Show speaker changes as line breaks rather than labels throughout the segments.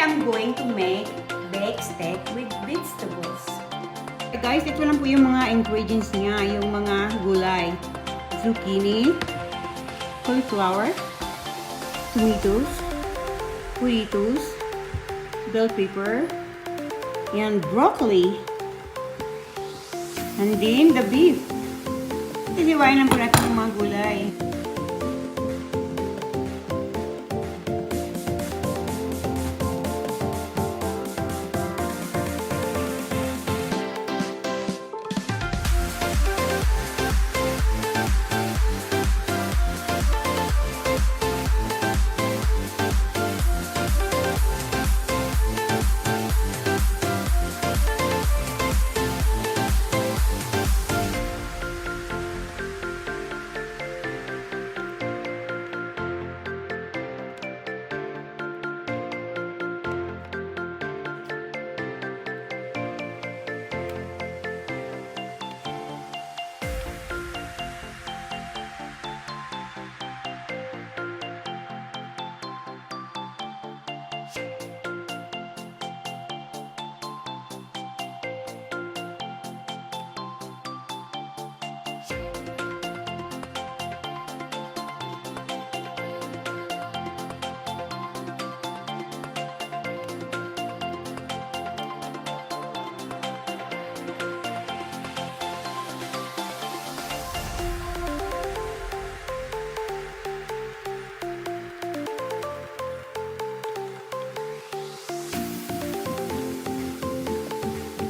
am going to make baked steak with vegetables. Okay guys, ito lang po yung mga ingredients niya, yung mga gulay. Zucchini, cauliflower, tomatoes, potatoes, bell pepper, and broccoli. And then the beef. Tiniwain lang po natin yung mga gulay.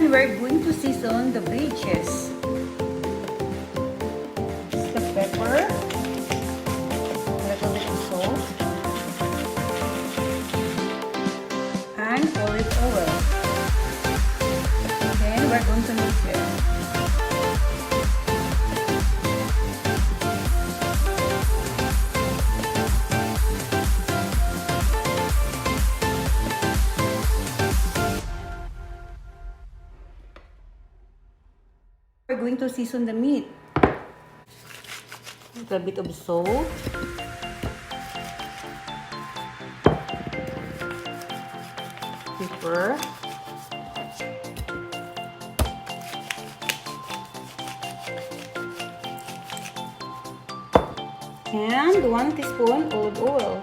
We're going to season the veggies. The pepper, a little bit of salt, and olive oil. Then we're going to mix it. We're going to season the meat. A little bit of salt. Pepper. And 1 teaspoon olive oil.